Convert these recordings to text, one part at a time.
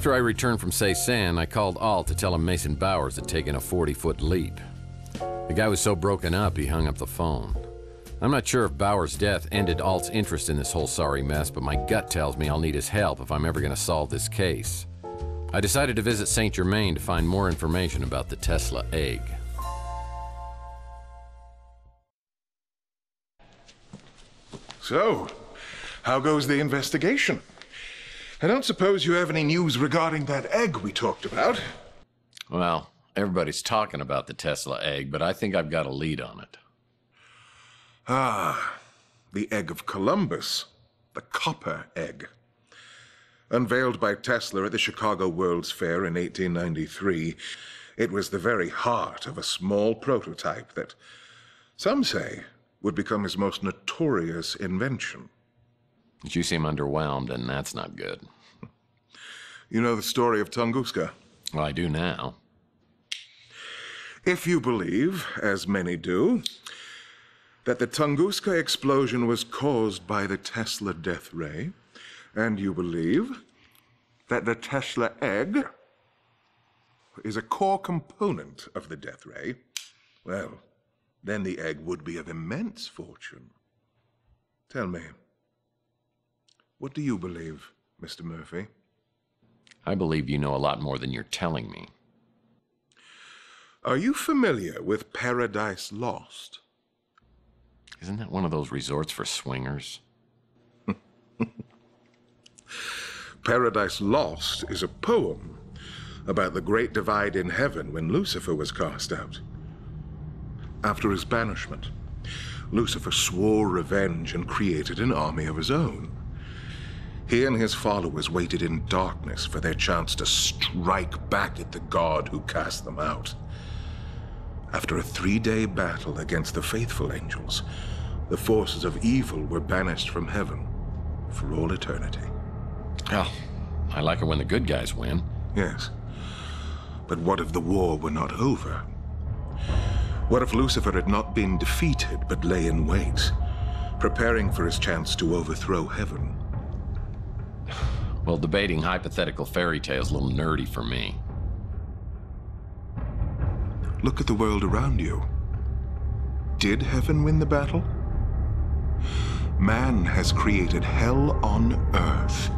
After I returned from Ceysan, I called Alt to tell him Mason Bowers had taken a 40-foot leap. The guy was so broken up, he hung up the phone. I'm not sure if Bowers' death ended Alt's interest in this whole sorry mess, but my gut tells me I'll need his help if I'm ever going to solve this case. I decided to visit Saint Germain to find more information about the Tesla egg. So, how goes the investigation? I don't suppose you have any news regarding that egg we talked about? Well, everybody's talking about the Tesla egg, but I think I've got a lead on it. Ah, the egg of Columbus, the copper egg. Unveiled by Tesla at the Chicago World's Fair in 1893, it was the very heart of a small prototype that, some say, would become his most notorious invention. But you seem underwhelmed, and that's not good. You know the story of Tunguska? Well, I do now. If you believe, as many do, that the Tunguska explosion was caused by the Tesla death ray, and you believe that the Tesla egg is a core component of the death ray, well, then the egg would be of immense fortune. Tell me, what do you believe, Mr. Murphy? I believe you know a lot more than you're telling me. Are you familiar with Paradise Lost? Isn't that one of those resorts for swingers? Paradise Lost is a poem about the great divide in heaven when Lucifer was cast out. After his banishment, Lucifer swore revenge and created an army of his own. He and his followers waited in darkness for their chance to strike back at the god who cast them out. After a 3-day battle against the faithful angels, the forces of evil were banished from heaven for all eternity. Oh, I like it when the good guys win. Yes. But what if the war were not over? What if Lucifer had not been defeated, but lay in wait, preparing for his chance to overthrow heaven? Well, debating hypothetical fairy tales is a little nerdy for me. Look at the world around you. Did heaven win the battle? Man has created hell on earth.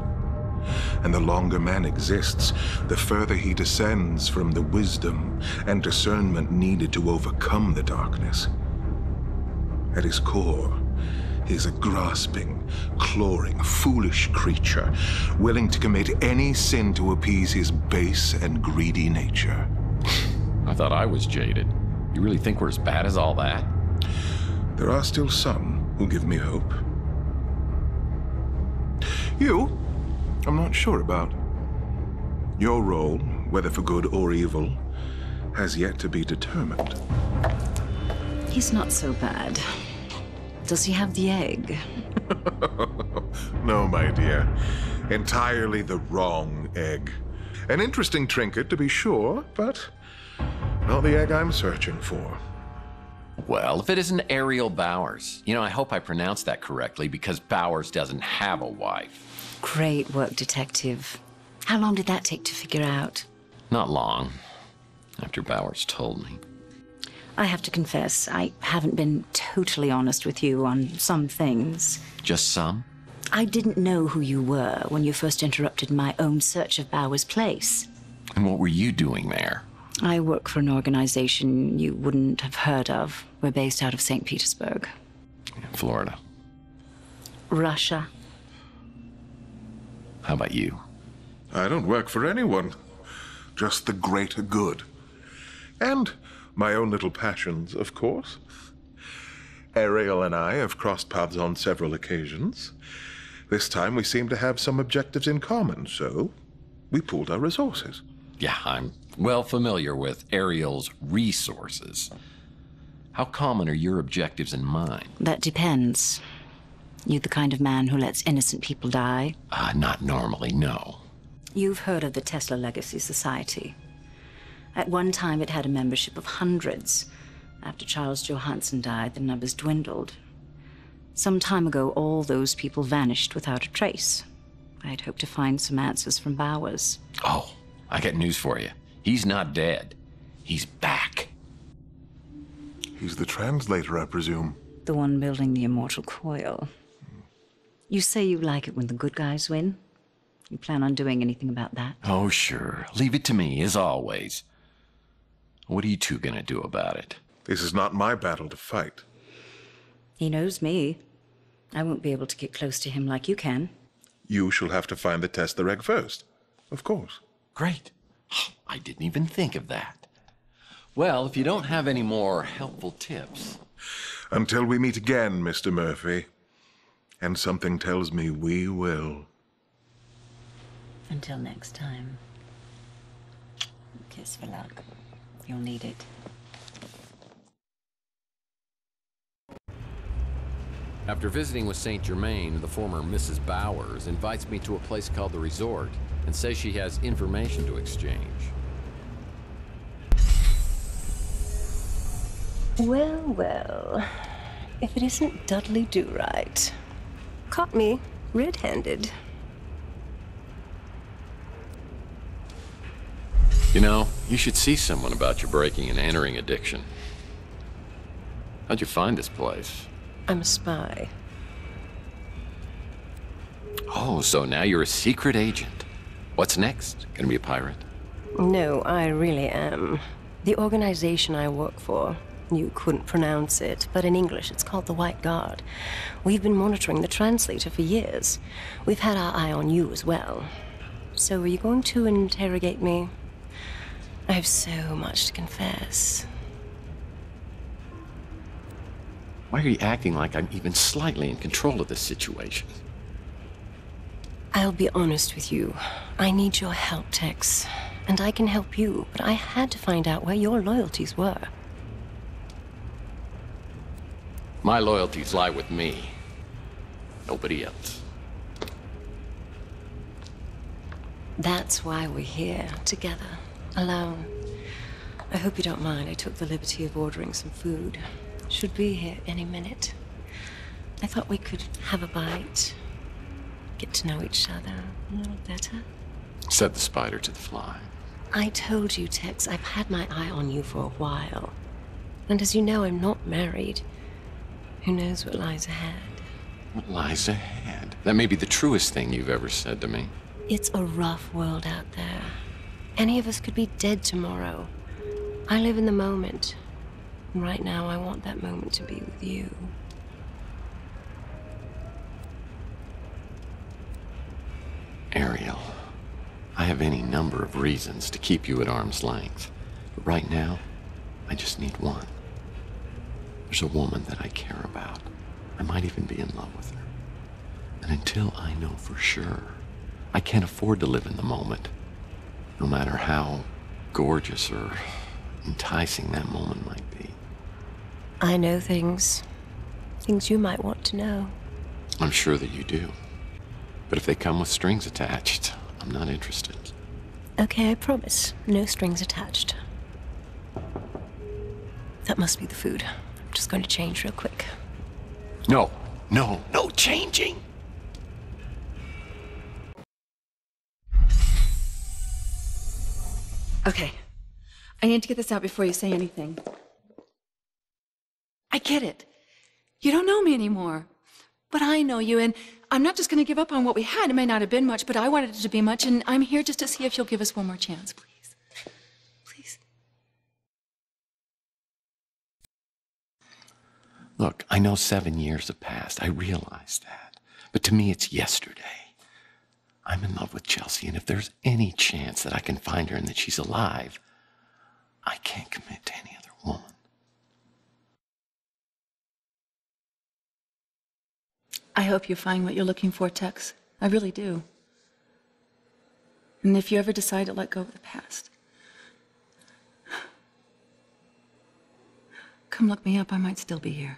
And the longer man exists, the further he descends from the wisdom and discernment needed to overcome the darkness. At his core, he is a grasping, clawing, foolish creature, willing to commit any sin to appease his base and greedy nature. I thought I was jaded. You really think we're as bad as all that? There are still some who give me hope. You, I'm not sure about. Your role, whether for good or evil, has yet to be determined. He's not so bad. Does he have the egg? No, my dear. Entirely the wrong egg. An interesting trinket, to be sure, but not the egg I'm searching for. Well, if it isn't Ariel Bowers. You know, I hope I pronounced that correctly, because Bowers doesn't have a wife. Great work, Detective. How long did that take to figure out? Not long, after Bowers told me. I have to confess, I haven't been totally honest with you on some things. Just some? I didn't know who you were when you first interrupted my own search of Bowers' place. And what were you doing there? I work for an organization you wouldn't have heard of. We're based out of St. Petersburg. Florida. Russia. How about you? I don't work for anyone. Just the greater good. And my own little passions, of course. Ariel and I have crossed paths on several occasions. This time we seem to have some objectives in common, so we pooled our resources. Yeah, I'm well familiar with Ariel's resources. How common are your objectives and mine? That depends. You the kind of man who lets innocent people die? Not normally, no. You've heard of the Tesla Legacy Society. At one time, it had a membership of hundreds. After Charles Johansson died, the numbers dwindled. Some time ago, all those people vanished without a trace. I'd hoped to find some answers from Bowers. Oh, I got news for you. He's not dead. He's back. He's the translator, I presume. The one building the immortal coil. You say you like it when the good guys win? You plan on doing anything about that? Oh, sure. Leave it to me, as always. What are you two gonna do about it? This is not my battle to fight. He knows me. I won't be able to get close to him like you can. You shall have to find the Tesla egg first. Of course. Great. I didn't even think of that. Well, if you don't have any more helpful tips... Until we meet again, Mr. Murphy. And something tells me we will. Until next time. Kiss for luck. You'll need it. After visiting with St. Germain, the former Mrs. Bowers invites me to a place called the Resort and says she has information to exchange. Well, well. If it isn't Dudley Do-Right. Caught me red-handed. You know, you should see someone about your breaking and entering addiction. How'd you find this place? I'm a spy. Oh, so now you're a secret agent. What's next? Gonna be a pirate? No, I really am. The organization I work for, you couldn't pronounce it, but in English it's called the White Guard. We've been monitoring the translator for years. We've had our eye on you as well. So are you going to interrogate me? I have so much to confess. Why are you acting like I'm even slightly in control of this situation? I'll be honest with you. I need your help, Tex. And I can help you, but I had to find out where your loyalties were. My loyalties lie with me. Nobody else. That's why we're here, together, alone. I hope you don't mind. I took the liberty of ordering some food. Should be here any minute. I thought we could have a bite. Get to know each other a little better. Set the spider to the fly. I told you, Tex, I've had my eye on you for a while. And as you know, I'm not married. Who knows what lies ahead? What lies ahead? That may be the truest thing you've ever said to me. It's a rough world out there. Any of us could be dead tomorrow. I live in the moment. And right now, I want that moment to be with you. Ariel, I have any number of reasons to keep you at arm's length. But right now, I just need one. There's a woman that I care about. I might even be in love with her. And until I know for sure, I can't afford to live in the moment. No matter how gorgeous or enticing that moment might be. I know things you might want to know. I'm sure that you do. But if they come with strings attached, I'm not interested. Okay, I promise. No strings attached. That must be the food. I'm just going to change real quick. No changing! Okay. I need to get this out before you say anything. I get it. You don't know me anymore. But I know you, and I'm not just going to give up on what we had. It may not have been much, but I wanted it to be much, and I'm here just to see if you'll give us one more chance, please. Please. Look, I know 7 years have passed. I realize that. But to me, it's yesterday. I'm in love with Chelsea, and if there's any chance that I can find her and that she's alive, I can't commit to any other woman. I hope you find what you're looking for, Tex. I really do. And if you ever decide to let go of the past, come look me up. I might still be here.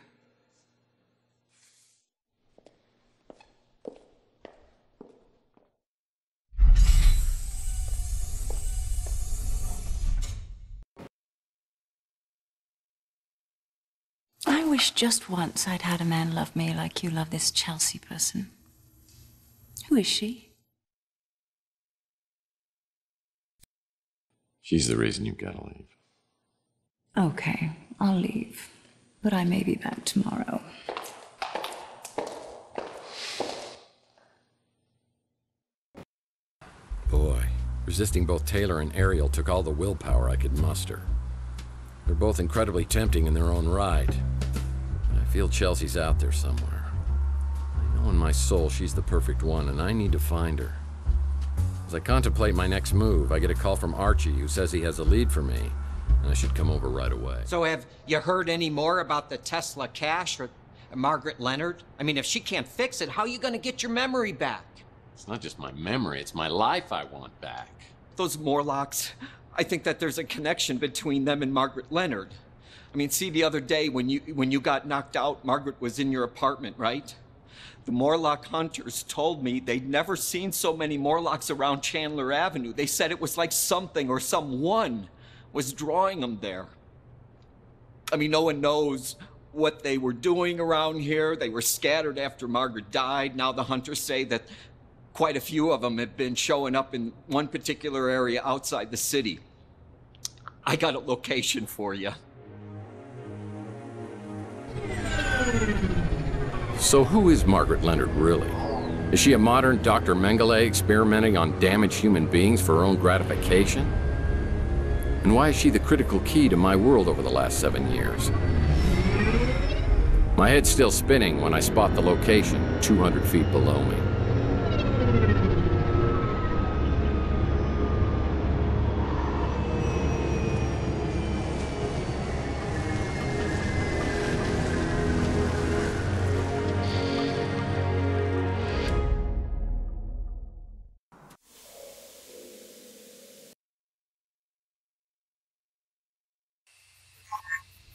I wish just once I'd had a man love me like you love this Chelsea person. Who is she? She's the reason you've got to leave. Okay, I'll leave. But I may be back tomorrow. Boy, resisting both Taylor and Ariel took all the willpower I could muster. They're both incredibly tempting in their own right. I feel Chelsea's out there somewhere. I know in my soul she's the perfect one, and I need to find her. As I contemplate my next move, I get a call from Archie, who says he has a lead for me, and I should come over right away. So have you heard any more about the Tesla cache or Margaret Leonard? I mean, if she can't fix it, how are you gonna get your memory back? It's not just my memory, it's my life I want back. Those Morlocks, I think that there's a connection between them and Margaret Leonard. I mean, see, the other day when you got knocked out, Margaret was in your apartment, right? The Morlock hunters told me they'd never seen so many Morlocks around Chandler Avenue. They said it was like something or someone was drawing them there. I mean, no one knows what they were doing around here. They were scattered after Margaret died. Now the hunters say that quite a few of them have been showing up in one particular area outside the city. I got a location for you. So who is Margaret Leonard, really? Is she a modern Dr. Mengele experimenting on damaged human beings for her own gratification? And why is she the critical key to my world over the last 7 years? My head's still spinning when I spot the location 200 feet below me.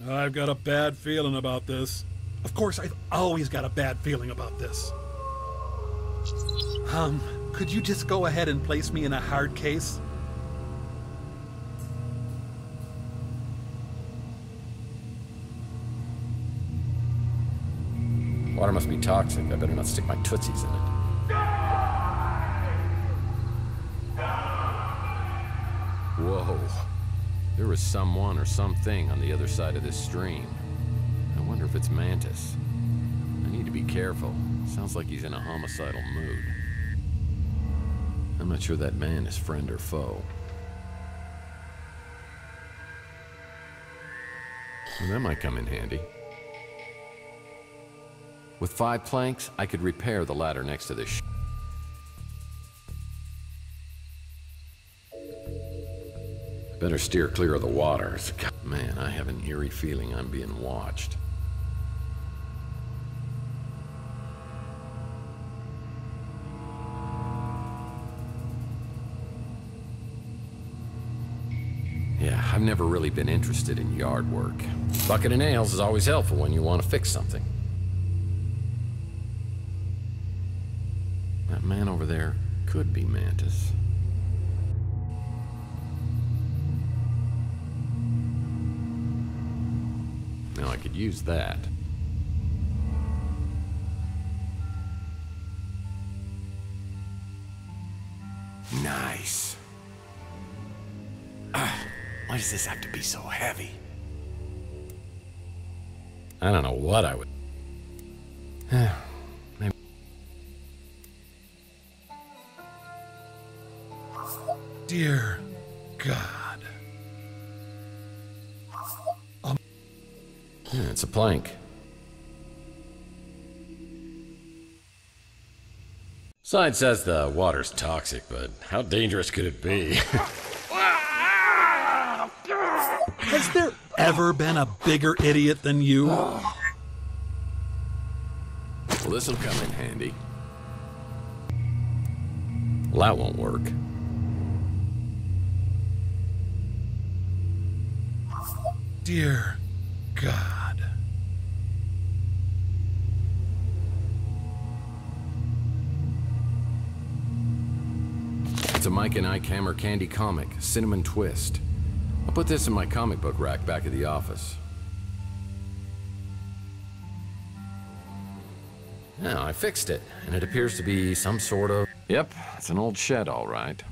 I've got a bad feeling about this. Of course, I've always got a bad feeling about this. Could you just go ahead and place me in a hard case? Water must be toxic. I better not stick my tootsies in it. Whoa. There was someone or something on the other side of this stream. I wonder if it's Mantis. I need to be careful. Sounds like he's in a homicidal mood. I'm not sure that man is friend or foe. Well, that might come in handy. With 5 planks, I could repair the ladder next to this Better steer clear of the waters. Man, I have an eerie feeling I'm being watched. Yeah, I've never really been interested in yard work. Bucket of nails is always helpful when you want to fix something. That man over there could be Mantis. Now I could use that. Nice. Why does this have to be so heavy? I don't know what I would... Maybe... Dear God. Yeah, it's a plank. Sign says the water's toxic, but how dangerous could it be? Has there ever been a bigger idiot than you? Well, this'll come in handy. Well, that won't work. Dear God. It's a Mike and Ike Hammer Candy comic, Cinnamon Twist. I'll put this in my comic book rack back at the office. Now, I fixed it, and it appears to be some sort of... Yep, it's an old shed, all right.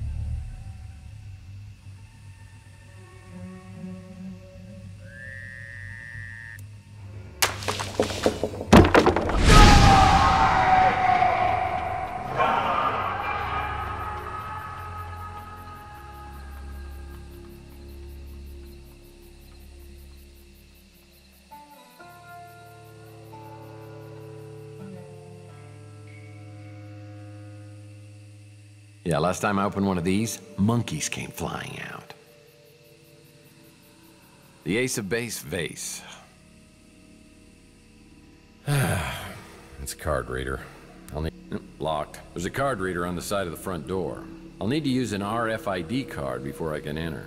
Yeah, last time I opened one of these, monkeys came flying out. The Ace of Base vase. It's a card reader. I'll need... Locked. There's a card reader on the side of the front door. I'll need to use an RFID card before I can enter.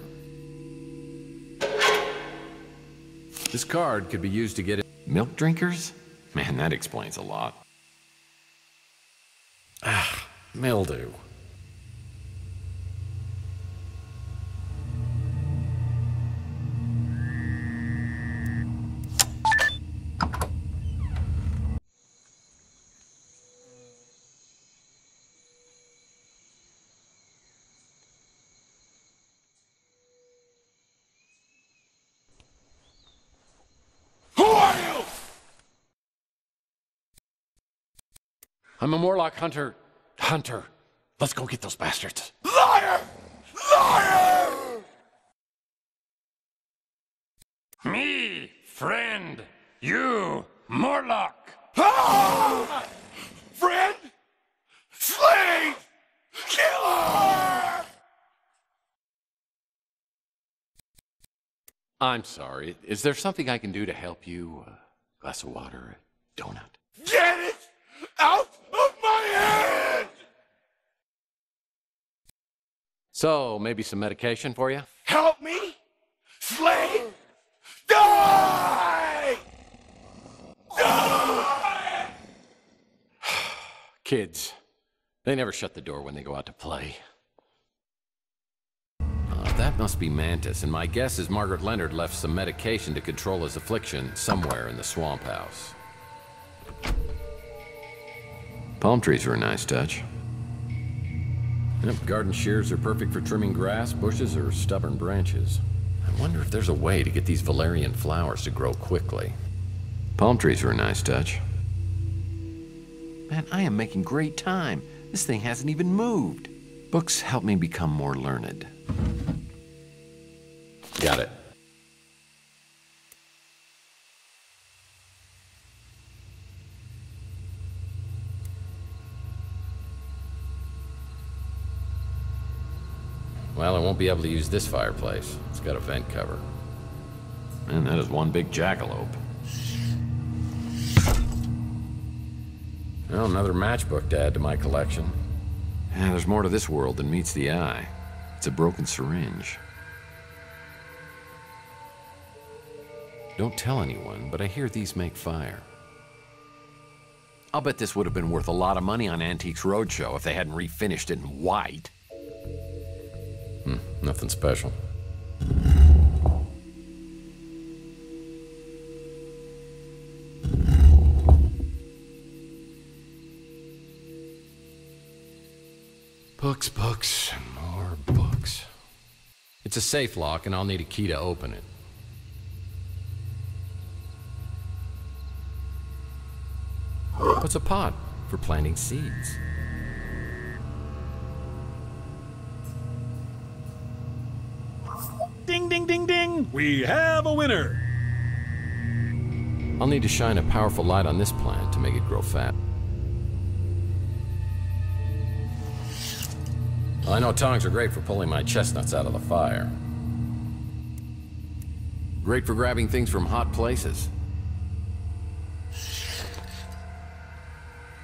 This card could be used to get in... Milk drinkers? Man, that explains a lot. Ah, mildew. I'm a Morlock hunter. Hunter. Let's go get those bastards. Liar! Liar! Me, friend. You, Morlock. Ah! Friend? Slave! Killer! I'm sorry. Is there something I can do to help you? A glass of water, a donut? Get it out of my head! So, maybe some medication for you? Help me! Slave! Die! Die! Kids. They never shut the door when they go out to play. That must be Mantis, and my guess is Margaret Leonard left some medication to control his affliction somewhere in the swamp house. Palm trees are a nice touch. Yep, garden shears are perfect for trimming grass, bushes, or stubborn branches. I wonder if there's a way to get these valerian flowers to grow quickly. Palm trees are a nice touch. Man, I am making great time. This thing hasn't even moved. Books help me become more learned. Got it. Well, I won't be able to use this fireplace. It's got a vent cover. Man, that is one big jackalope. Well, another matchbook to add to my collection. Yeah, there's more to this world than meets the eye. It's a broken syringe. Don't tell anyone, but I hear these make fire. I'll bet this would have been worth a lot of money on Antiques Roadshow if they hadn't refinished it in white. Nothing special. Books, books, and more books. It's a safe lock, and I'll need a key to open it. What's a pot? For planting seeds. Ding, ding, ding, ding! We have a winner! I'll need to shine a powerful light on this plant to make it grow fat. I know tongs are great for pulling my chestnuts out of the fire. Great for grabbing things from hot places.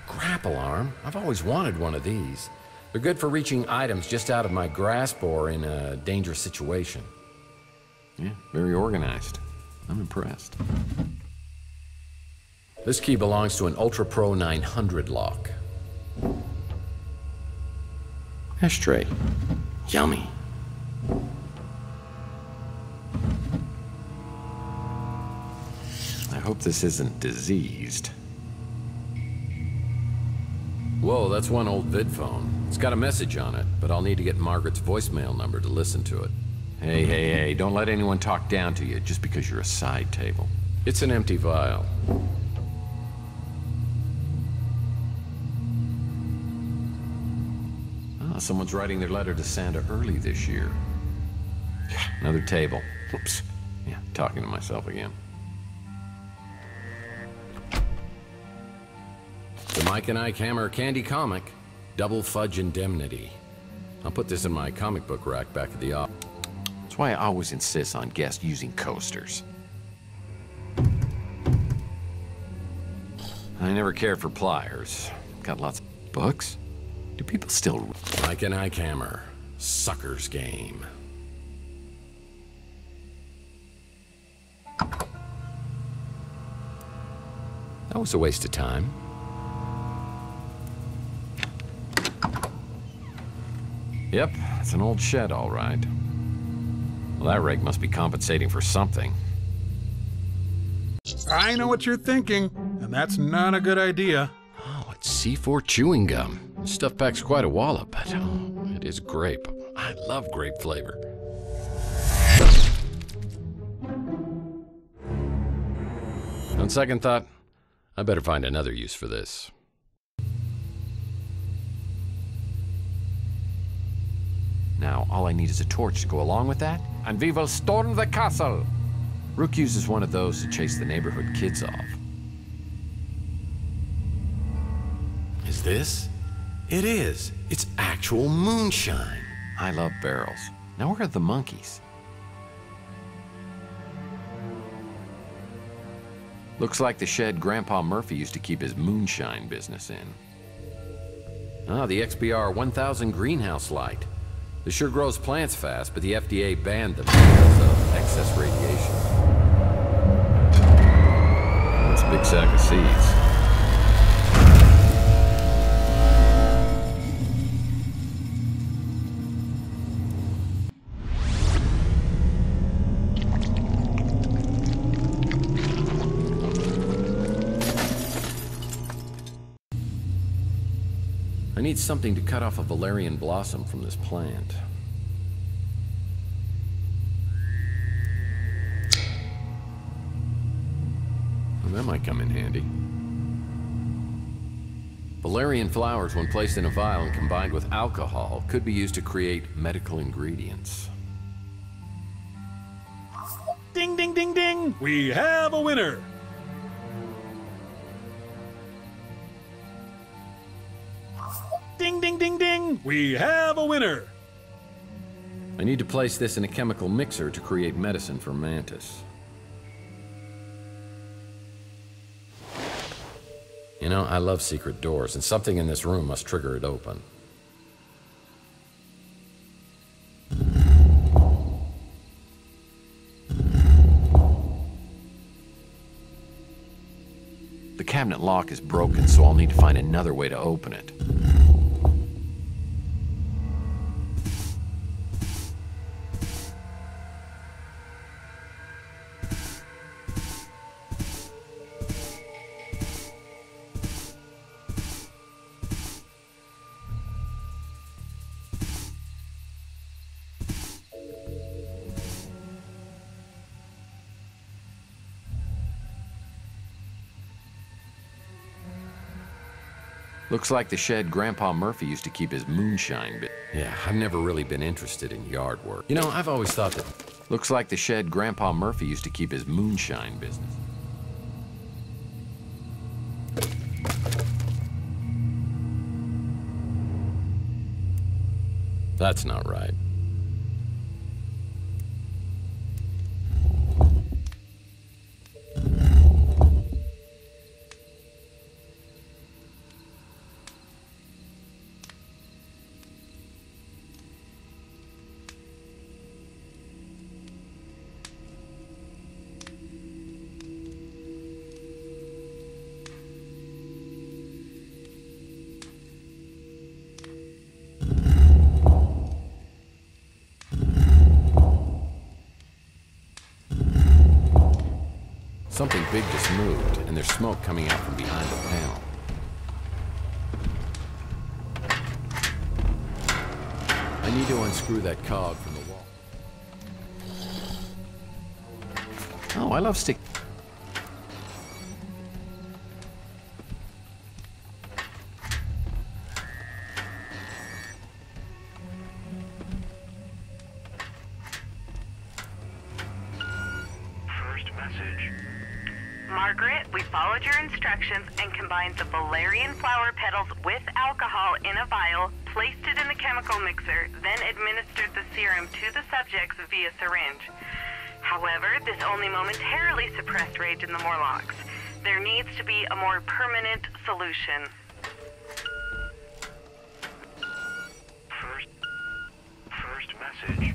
Grapple arm? I've always wanted one of these. They're good for reaching items just out of my grasp or in a dangerous situation. Yeah, very organized. I'm impressed. This key belongs to an Ultra Pro 900 lock. Ashtray. Yummy. I hope this isn't diseased. Whoa, that's one old vid phone. It's got a message on it, but I'll need to get Margaret's voicemail number to listen to it. Hey, hey, hey, don't let anyone talk down to you just because you're a side table. It's an empty vial. Ah, someone's writing their letter to Santa early this year. Another table. Oops. Yeah, talking to myself again. The Mike and Ike Hammer Candy Comic, Double Fudge Indemnity. I'll put this in my comic book rack back at the office. That's why I always insist on guests using coasters. I never cared for pliers. Got lots of books. Do people still read? Like an Ike Hammer. Sucker's Game. That was a waste of time. Yep, it's an old shed, all right. Well, that rig must be compensating for something. I know what you're thinking, and that's not a good idea. Oh, it's C4 chewing gum. This stuff packs quite a wallop, but oh, it is grape. I love grape flavor. On second thought, I better find another use for this. Now, all I need is a torch to go along with that, and we will storm the castle! Rook uses one of those to chase the neighborhood kids off. Is this? It is. It's actual moonshine. I love barrels. Now where are the monkeys? Looks like the shed Grandpa Murphy used to keep his moonshine business in. Ah, the XBR 1000 greenhouse light. This sure grows plants fast, but the FDA banned them because of excess radiation. That's a big sack of seeds. I need something to cut off a valerian blossom from this plant. Well, that might come in handy. Valerian flowers, when placed in a vial and combined with alcohol, could be used to create medical ingredients. Ding, ding, ding, ding! We have a winner! Ding, ding, ding, ding! We have a winner! I need to place this in a chemical mixer to create medicine for Mantis. You know, I love secret doors, and something in this room must trigger it open. The cabinet lock is broken, so I'll need to find another way to open it. Looks like the shed Grandpa Murphy used to keep his moonshine bit. Yeah, I've never really been interested in yard work. You know, I've always thought that... Looks like the shed Grandpa Murphy used to keep his moonshine business. That's not right. Something big just moved, and there's smoke coming out from behind the panel. I need to unscrew that cog from the wall. Oh, I love stick. Margaret, we followed your instructions and combined the valerian flower petals with alcohol in a vial, placed it in the chemical mixer, then administered the serum to the subjects via syringe. However, this only momentarily suppressed rage in the Morlocks. There needs to be a more permanent solution. First message.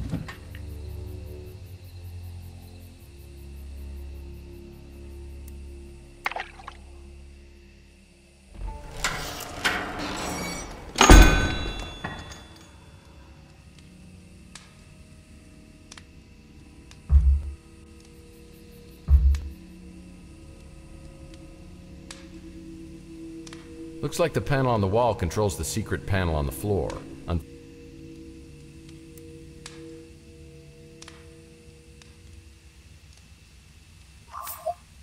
Looks like the panel on the wall controls the secret panel on the floor.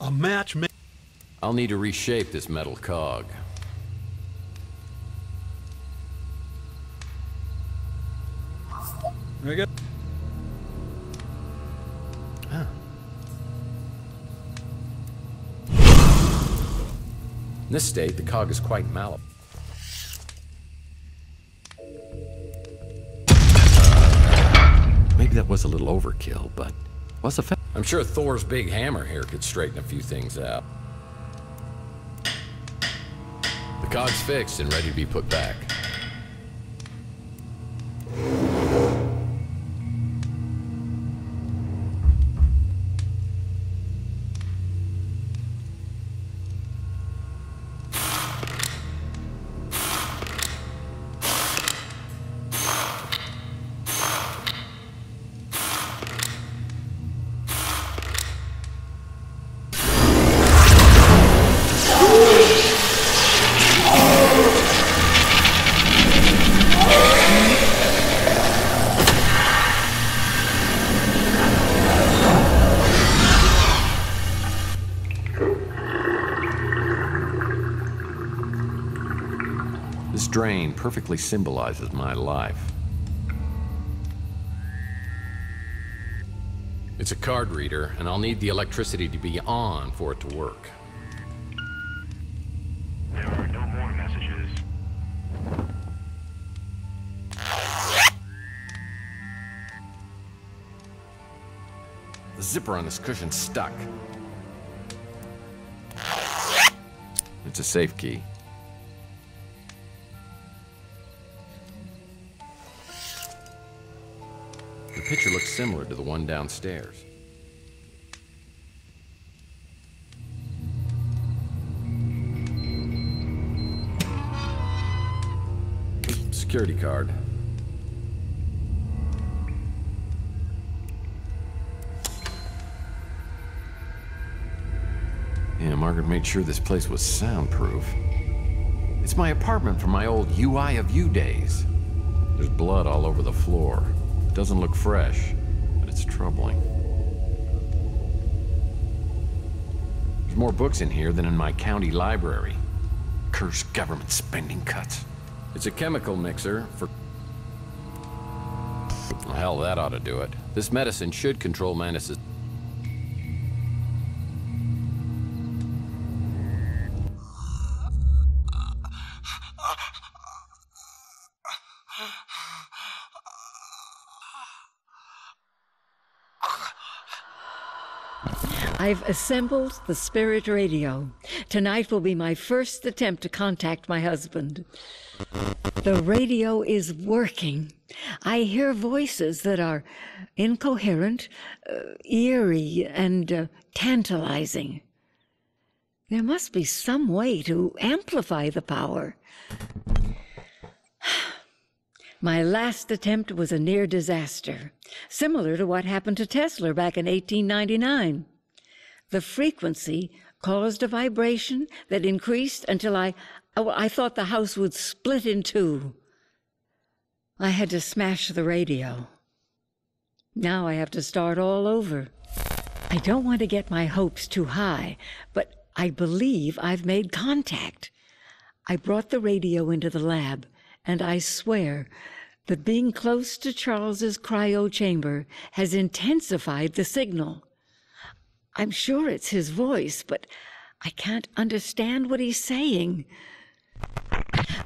A match. I'll need to reshape this metal cog. Very good. Ah. In this state, the cog is quite malleable. Maybe that was a little overkill, but what's the fact? I'm sure Thor's big hammer here could straighten a few things out. The cog's fixed and ready to be put back. This drain perfectly symbolizes my life. It's a card reader, and I'll need the electricity to be on for it to work. There are no more messages. The zipper on this cushion's stuck. It's a safe key. The picture looks similar to the one downstairs. Security card. Yeah, Margaret made sure this place was soundproof. It's my apartment from my old UI of U days. There's blood all over the floor. It doesn't look fresh, but it's troubling. There's more books in here than in my county library. Cursed government spending cuts. It's a chemical mixer for... Well, hell, that ought to do it. This medicine should control Manus's... I've assembled the spirit radio. Tonight will be my first attempt to contact my husband. The radio is working. I hear voices that are incoherent, eerie, and tantalizing. There must be some way to amplify the power. My last attempt was a near disaster, similar to what happened to Tesla back in 1899. The frequency caused a vibration that increased until I thought the house would split in two. I had to smash the radio. Now I have to start all over. I don't want to get my hopes too high, but I believe I've made contact. I brought the radio into the lab, and I swear that being close to Charles's cryo chamber has intensified the signal. I'm sure it's his voice, but I can't understand what he's saying.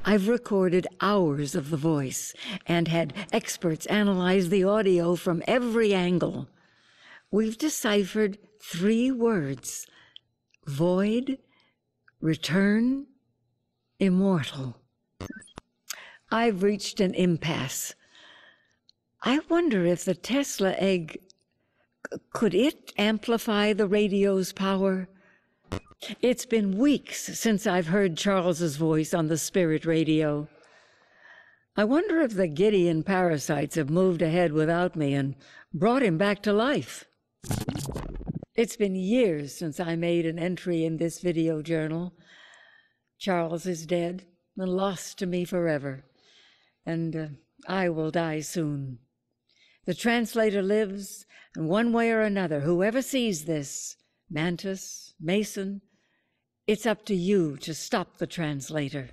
I've recorded hours of the voice and had experts analyze the audio from every angle. We've deciphered 3 words: void, return, immortal. I've reached an impasse. I wonder if the Tesla egg, could it amplify the radio's power? It's been weeks since I've heard Charles's voice on the spirit radio. I wonder if the Gideon parasites have moved ahead without me and brought him back to life. It's been years since I made an entry in this video journal. Charles is dead and lost to me forever, and I will die soon. The translator lives, and one way or another, whoever sees this, Mantis, Mason, it's up to you to stop the translator.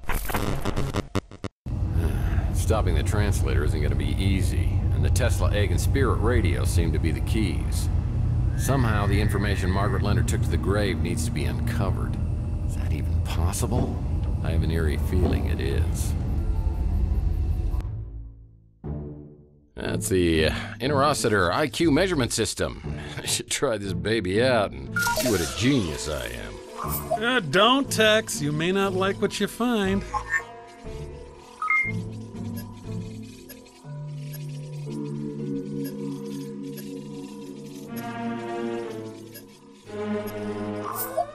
Stopping the translator isn't going to be easy, and the Tesla egg and spirit radio seem to be the keys. Somehow the information Margaret Leonard took to the grave needs to be uncovered. Is that even possible? I have an eerie feeling it is. That's the Interocitor IQ measurement system. I should try this baby out and see what a genius I am. Don't text. You may not like what you find.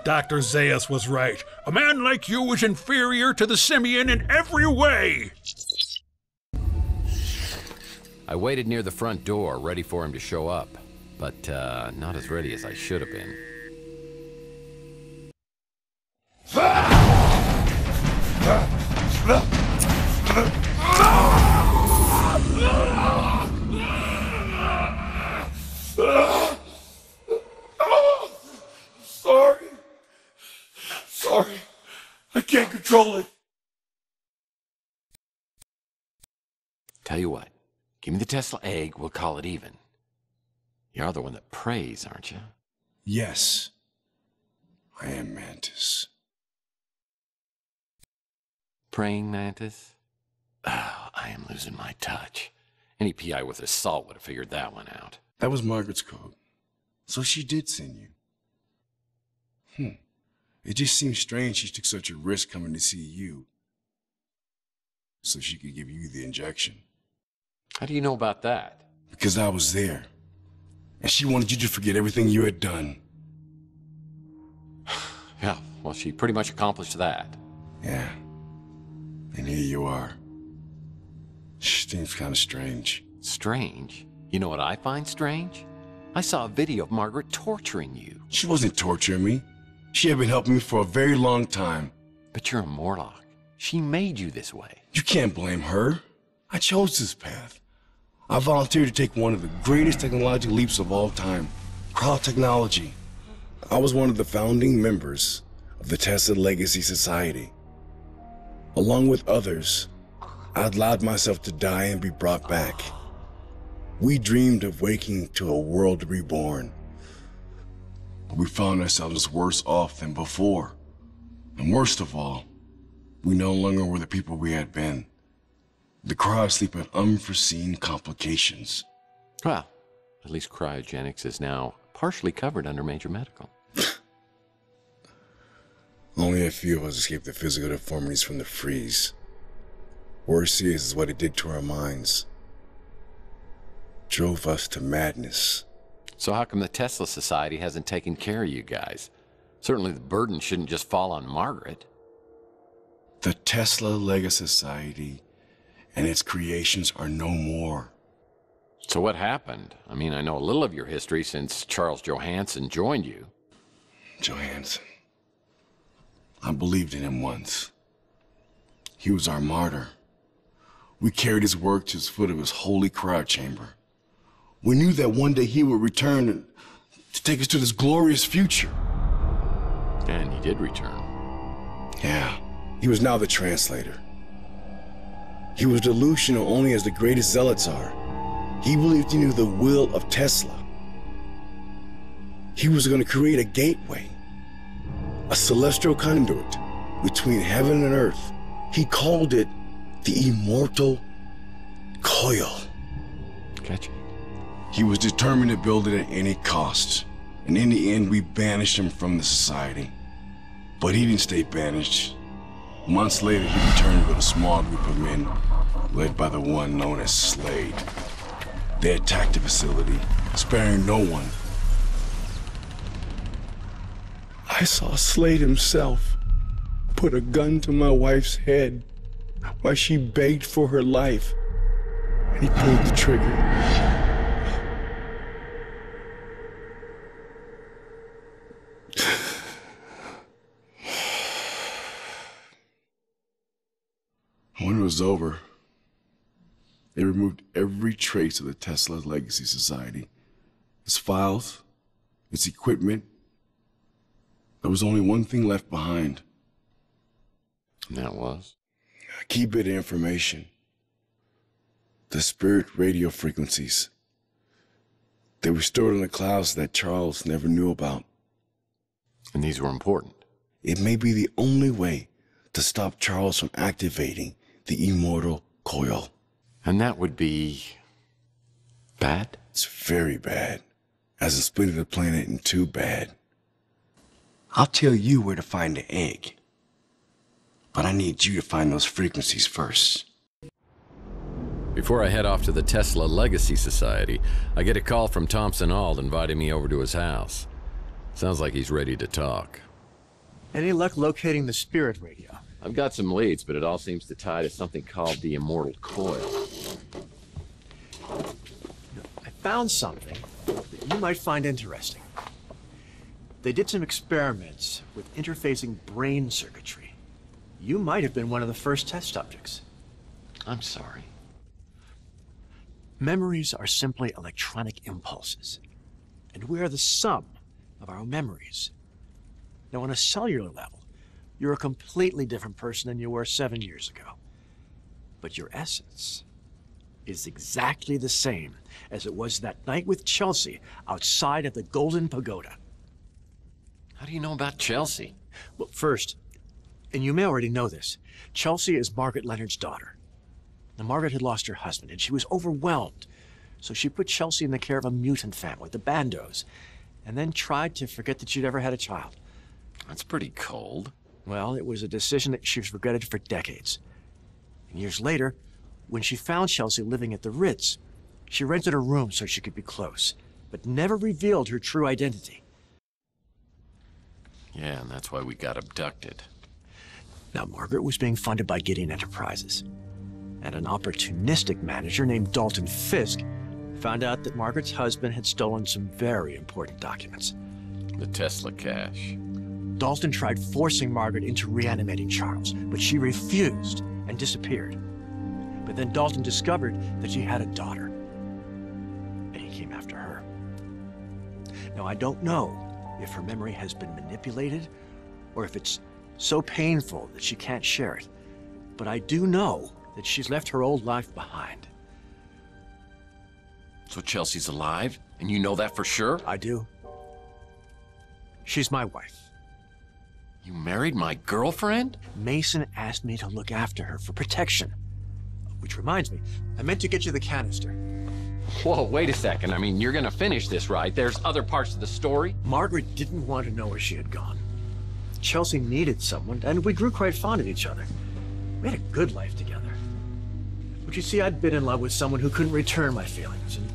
Dr. Zaius was right. A man like you is inferior to the simian in every way. I waited near the front door, ready for him to show up, but not as ready as I should have been. Sorry. I can't control it. Tell you what, give me the Tesla egg, we'll call it even. You're the one that prays, aren't you? Yes. I am Mantis. Praying Mantis? Oh, I am losing my touch. Any PI with a salt would have figured that one out. That was Margaret's code. So she did send you. It just seems strange she took such a risk coming to see you, so she could give you the injection. How do you know about that? Because I was there, and she wanted you to forget everything you had done. Yeah, well, she pretty much accomplished that. Yeah, and here you are. Seems kind of strange. Strange? You know what I find strange? I saw a video of Margaret torturing you. She wasn't torturing me. She had been helping me for a very long time. But you're a Morlock. She made you this way. You can't blame her. I chose this path. I volunteered to take one of the greatest technological leaps of all time, cryotechnology. I was one of the founding members of the Tesla Legacy Society. Along with others, I allowed myself to die and be brought back. We dreamed of waking to a world reborn. We found ourselves worse off than before. And worst of all, we no longer were the people we had been. The cryosleep had unforeseen complications. Well, at least cryogenics is now partially covered under major medical. Only a few of us escaped the physical deformities from the freeze. Worse is what it did to our minds. Drove us to madness. So how come the Tesla Society hasn't taken care of you guys? Certainly the burden shouldn't just fall on Margaret. The Tesla Legacy Society and its creations are no more. So what happened? I mean, I know a little of your history since Charles Johansson joined you. Johansson. I believed in him once. He was our martyr. We carried his work to the foot of his holy cryo chamber. We knew that one day he would return to take us to this glorious future. And he did return. Yeah, he was now the translator. He was delusional only as the greatest zealots are. He believed he knew the will of Tesla. He was going to create a gateway, a celestial conduit between heaven and earth. He called it the Immortal Coil. Gotcha. He was determined to build it at any cost. And in the end, we banished him from the society. But he didn't stay banished. Months later, he returned with a small group of men, led by the one known as Slade. They attacked the facility, sparing no one. I saw Slade himself put a gun to my wife's head while she begged for her life, and he pulled the trigger. When it was over, they removed every trace of the Tesla Legacy Society. Its files, its equipment. There was only one thing left behind. And that was? A key bit of information. The spirit radio frequencies. They were stored in the clouds that Charles never knew about. And these were important. It may be the only way to stop Charles from activating the Immortal Coil. And that would be bad? It's very bad. As in splitting the planet in two bad. I'll tell you where to find the egg. But I need you to find those frequencies first. Before I head off to the Tesla Legacy Society, I get a call from Thompson Auld inviting me over to his house. Sounds like he's ready to talk. Any luck locating the spirit radio? I've got some leads, but it all seems to tie to something called the Immortal Coil. I found something that you might find interesting. They did some experiments with interfacing brain circuitry. You might have been one of the first test subjects. I'm sorry. Memories are simply electronic impulses, and we are the sum of our memories. Now, on a cellular level, you're a completely different person than you were 7 years ago. But your essence is exactly the same as it was that night with Chelsea outside of the Golden Pagoda. How do you know about Chelsea? Well, first, and you may already know this, Chelsea is Margaret Leonard's daughter. Now, Margaret had lost her husband, and she was overwhelmed. So she put Chelsea in the care of a mutant family, the Bandos, and then tried to forget that she'd ever had a child. That's pretty cold. Well, it was a decision that she's regretted for decades. And years later, when she found Chelsea living at the Ritz, she rented a room so she could be close, but never revealed her true identity. Yeah, and that's why we got abducted. Now, Margaret was being funded by Gideon Enterprises, and an opportunistic manager named Dalton Fisk found out that Margaret's husband had stolen some very important documents. The Tesla cache. Dalton tried forcing Margaret into reanimating Charles, but she refused and disappeared. But then Dalton discovered that she had a daughter, and he came after her. Now, I don't know if her memory has been manipulated or if it's so painful that she can't share it, but I do know that she's left her old life behind. So Chelsea's alive? And you know that for sure? I do. She's my wife. You married my girlfriend? Mason asked me to look after her for protection. Which reminds me, I meant to get you the canister. Whoa, wait a second. I mean, you're gonna finish this, right? There's other parts of the story? Margaret didn't want to know where she had gone. Chelsea needed someone, and we grew quite fond of each other. We had a good life together. But you see, I'd been in love with someone who couldn't return my feelings, and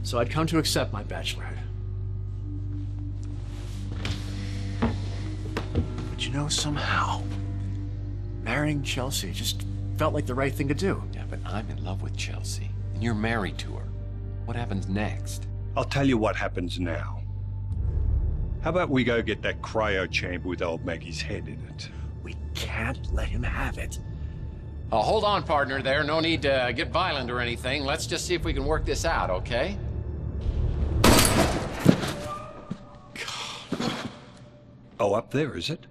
so I'd come to accept my bachelorhood. But you know, somehow, marrying Chelsea just felt like the right thing to do. Yeah, but I'm in love with Chelsea, and you're married to her. What happens next? I'll tell you what happens now. How about we go get that cryo chamber with old Maggie's head in it? We can't let him have it. Oh, hold on, partner there. No need to get violent or anything. Let's just see if we can work this out, okay? Oh, up there, is it?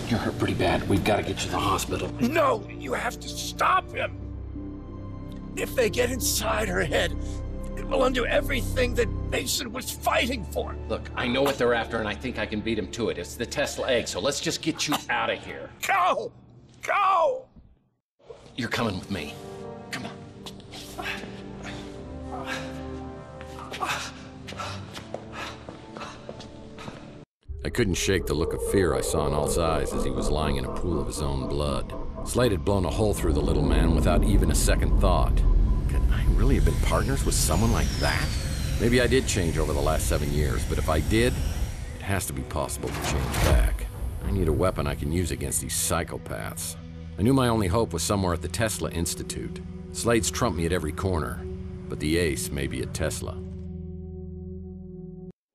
You're hurt pretty bad. We've got to get you to the hospital. No, you have to stop him. If they get inside her head, it will undo everything that Mason was fighting for. Look, I know what they're after, and I think I can beat them to it. It's the Tesla egg, so let's just get you out of here. Go! Go! You're coming with me. Come on. I couldn't shake the look of fear I saw in Alt's eyes as he was lying in a pool of his own blood. Slade had blown a hole through the little man without even a second thought. Could I really have been partners with someone like that? Maybe I did change over the last 7 years, but if I did, it has to be possible to change back. I need a weapon I can use against these psychopaths. I knew my only hope was somewhere at the Tesla Institute. Slade's trumped me at every corner, but the ace may be at Tesla.